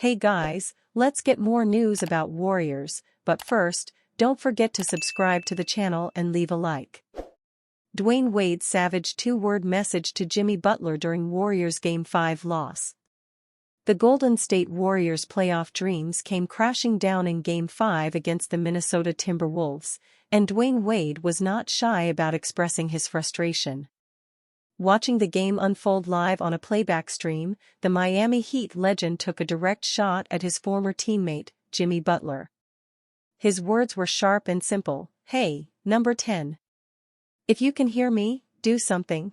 Hey guys, let's get more news about Warriors, but first, don't forget to subscribe to the channel and leave a like. Dwayne Wade's savage two-word message to Jimmy Butler during Warriors Game 5 loss. The Golden State Warriors' playoff dreams came crashing down in Game 5 against the Minnesota Timberwolves, and Dwayne Wade was not shy about expressing his frustration. Watching the game unfold live on a playback stream, the Miami Heat legend took a direct shot at his former teammate, Jimmy Butler. His words were sharp and simple, "Hey, number 10. If you can hear me, do something."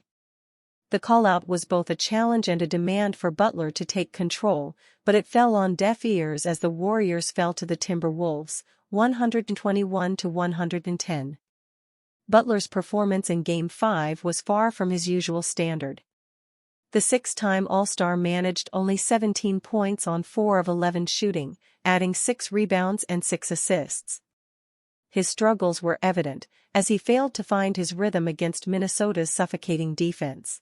The call-out was both a challenge and a demand for Butler to take control, but it fell on deaf ears as the Warriors fell to the Timberwolves, 121-110. Butler's performance in Game 5 was far from his usual standard. The six-time All-Star managed only 17 points on 4 of 11 shooting, adding 6 rebounds and 6 assists. His struggles were evident, as he failed to find his rhythm against Minnesota's suffocating defense.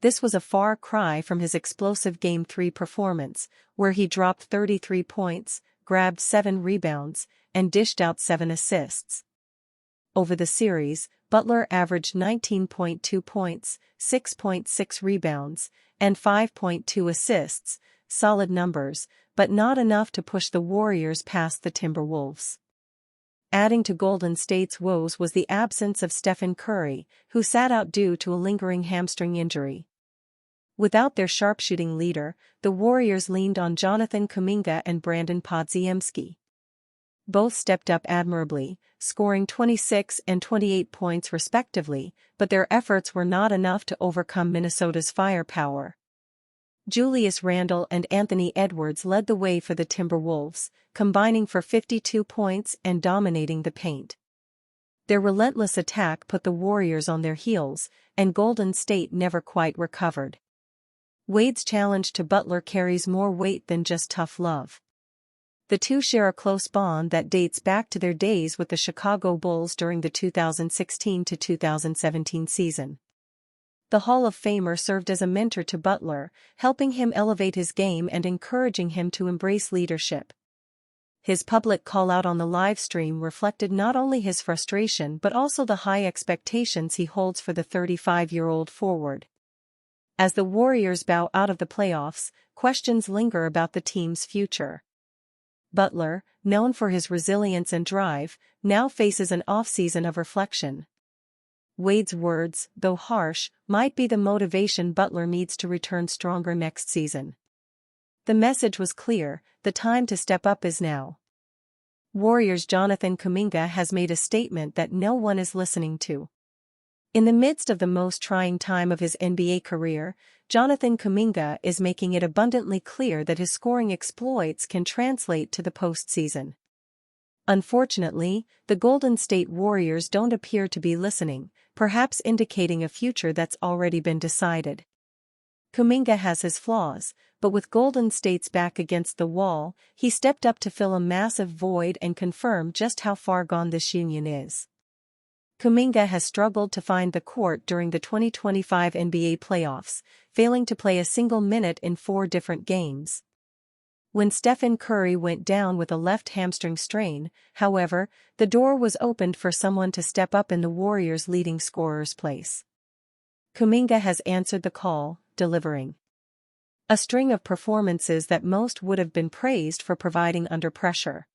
This was a far cry from his explosive Game 3 performance, where he dropped 33 points, grabbed 7 rebounds, and dished out 7 assists. Over the series, Butler averaged 19.2 points, 6.6 rebounds, and 5.2 assists, solid numbers, but not enough to push the Warriors past the Timberwolves. Adding to Golden State's woes was the absence of Stephen Curry, who sat out due to a lingering hamstring injury. Without their sharpshooting leader, the Warriors leaned on Jonathan Kuminga and Brandon Podziemski. Both stepped up admirably, scoring 26 and 28 points respectively, but their efforts were not enough to overcome Minnesota's firepower. Julius Randle and Anthony Edwards led the way for the Timberwolves, combining for 52 points and dominating the paint. Their relentless attack put the Warriors on their heels, and Golden State never quite recovered. Wade's challenge to Butler carries more weight than just tough love. The two share a close bond that dates back to their days with the Chicago Bulls during the 2016-2017 season. The Hall of Famer served as a mentor to Butler, helping him elevate his game and encouraging him to embrace leadership. His public call-out on the live stream reflected not only his frustration but also the high expectations he holds for the 35-year-old forward. As the Warriors bow out of the playoffs, questions linger about the team's future. Butler, known for his resilience and drive, now faces an off-season of reflection. Wade's words, though harsh, might be the motivation Butler needs to return stronger next season. The message was clear: the time to step up is now. Warriors' Jonathan Kuminga has made a statement that no one is listening to. In the midst of the most trying time of his NBA career, Jonathan Kuminga is making it abundantly clear that his scoring exploits can translate to the postseason. Unfortunately, the Golden State Warriors don't appear to be listening, perhaps indicating a future that's already been decided. Kuminga has his flaws, but with Golden State's back against the wall, he stepped up to fill a massive void and confirm just how far gone this union is. Kuminga has struggled to find the court during the 2025 NBA playoffs, failing to play a single minute in 4 different games. When Stephen Curry went down with a left hamstring strain, however, the door was opened for someone to step up in the Warriors' leading scorer's place. Kuminga has answered the call, delivering a string of performances that most would have been praised for providing under pressure.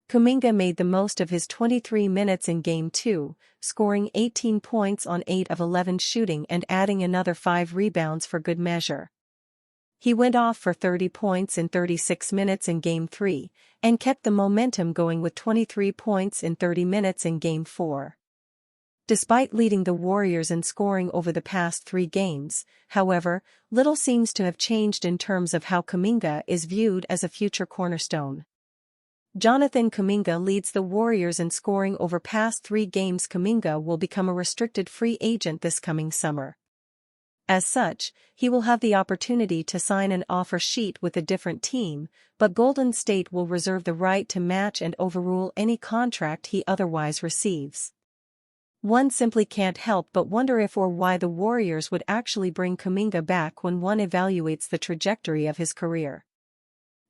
Kuminga made the most of his 23 minutes in Game 2, scoring 18 points on 8 of 11 shooting and adding another 5 rebounds for good measure. He went off for 30 points in 36 minutes in Game 3, and kept the momentum going with 23 points in 30 minutes in Game 4. Despite leading the Warriors in scoring over the past 3 games, however, little seems to have changed in terms of how Kuminga is viewed as a future cornerstone. Jonathan Kuminga leads the Warriors in scoring over past 3 games. Kuminga will become a restricted free agent this coming summer. As such, he will have the opportunity to sign an offer sheet with a different team, but Golden State will reserve the right to match and overrule any contract he otherwise receives. One simply can't help but wonder if or why the Warriors would actually bring Kuminga back when one evaluates the trajectory of his career.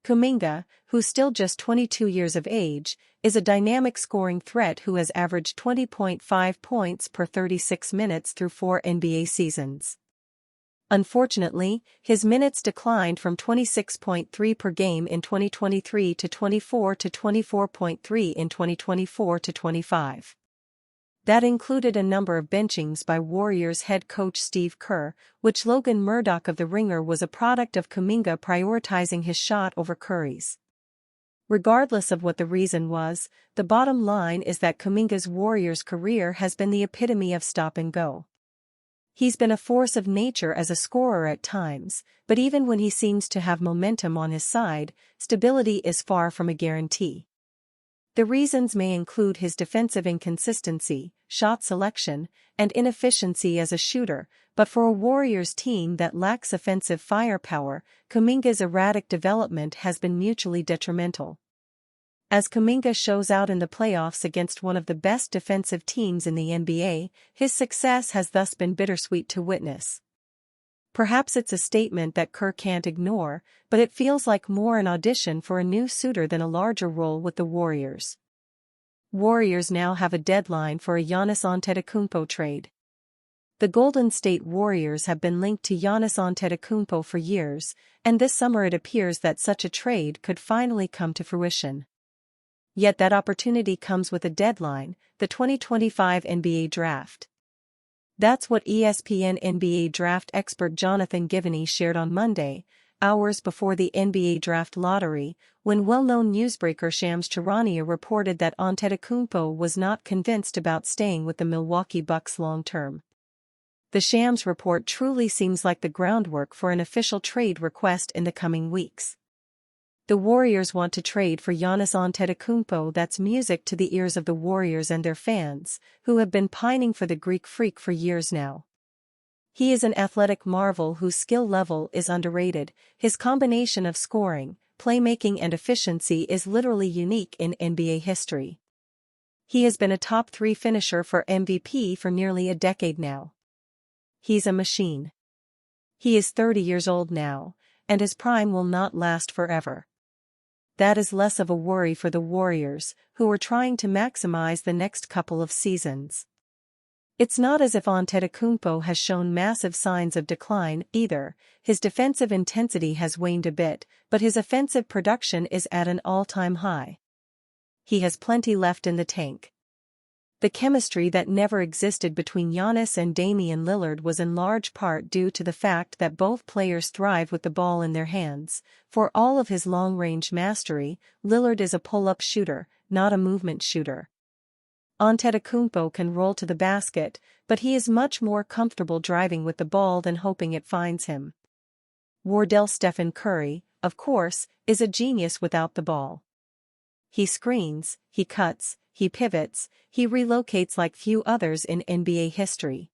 Kuminga, who's still just 22 years of age, is a dynamic scoring threat who has averaged 20.5 points per 36 minutes through 4 NBA seasons. Unfortunately, his minutes declined from 26.3 per game in 2023 to 24.3 in 2024-25. That included a number of benchings by Warriors head coach Steve Kerr, which Logan Murdoch of The Ringer was a product of Kuminga prioritizing his shot over Curry's. Regardless of what the reason was, the bottom line is that Kuminga's Warriors career has been the epitome of stop and go. He's been a force of nature as a scorer at times, but even when he seems to have momentum on his side, stability is far from a guarantee. The reasons may include his defensive inconsistency, shot selection, and inefficiency as a shooter, but for a Warriors team that lacks offensive firepower, Kuminga's erratic development has been mutually detrimental. As Kuminga shows out in the playoffs against one of the best defensive teams in the NBA, his success has thus been bittersweet to witness. Perhaps it's a statement that Kerr can't ignore, but it feels like more an audition for a new suitor than a larger role with the Warriors. Warriors now have a deadline for a Giannis Antetokounmpo trade. The Golden State Warriors have been linked to Giannis Antetokounmpo for years, and this summer it appears that such a trade could finally come to fruition. Yet that opportunity comes with a deadline, the 2025 NBA Draft. That's what ESPN NBA draft expert Jonathan Givony shared on Monday, hours before the NBA draft lottery, when well-known newsbreaker Shams Charania reported that Antetokounmpo was not convinced about staying with the Milwaukee Bucks long-term. The Shams report truly seems like the groundwork for an official trade request in the coming weeks. The Warriors want to trade for Giannis Antetokounmpo. That's music to the ears of the Warriors and their fans, who have been pining for the Greek freak for years now. He is an athletic marvel whose skill level is underrated. His combination of scoring, playmaking and efficiency is literally unique in NBA history. He has been a top 3 finisher for MVP for nearly a decade now. He's a machine. He is 30 years old now, and his prime will not last forever. That is less of a worry for the Warriors, who are trying to maximize the next couple of seasons. It's not as if Antetokounmpo has shown massive signs of decline either. His defensive intensity has waned a bit, but his offensive production is at an all-time high. He has plenty left in the tank. The chemistry that never existed between Giannis and Damian Lillard was in large part due to the fact that both players thrive with the ball in their hands. For all of his long-range mastery, Lillard is a pull-up shooter, not a movement shooter. Antetokounmpo can roll to the basket, but he is much more comfortable driving with the ball than hoping it finds him. Wardell Stephen Curry, of course, is a genius without the ball. He screens, he cuts, he pivots, he relocates like few others in NBA history.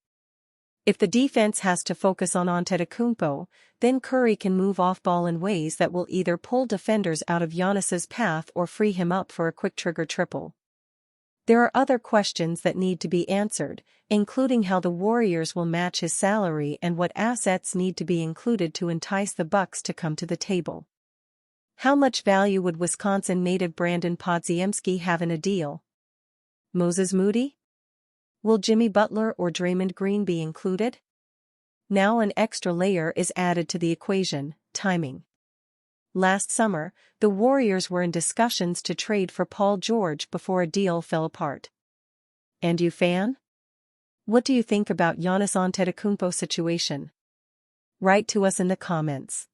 If the defense has to focus on Antetokounmpo, then Curry can move off ball in ways that will either pull defenders out of Giannis's path or free him up for a quick trigger triple. There are other questions that need to be answered, including how the Warriors will match his salary and what assets need to be included to entice the Bucks to come to the table. How much value would Wisconsin native Brandon Podziemski have in a deal? Moses Moody? Will Jimmy Butler or Draymond Green be included? Now an extra layer is added to the equation: timing. Last summer, the Warriors were in discussions to trade for Paul George before a deal fell apart. And you fan? What do you think about Giannis Antetokounmpo's situation? Write to us in the comments.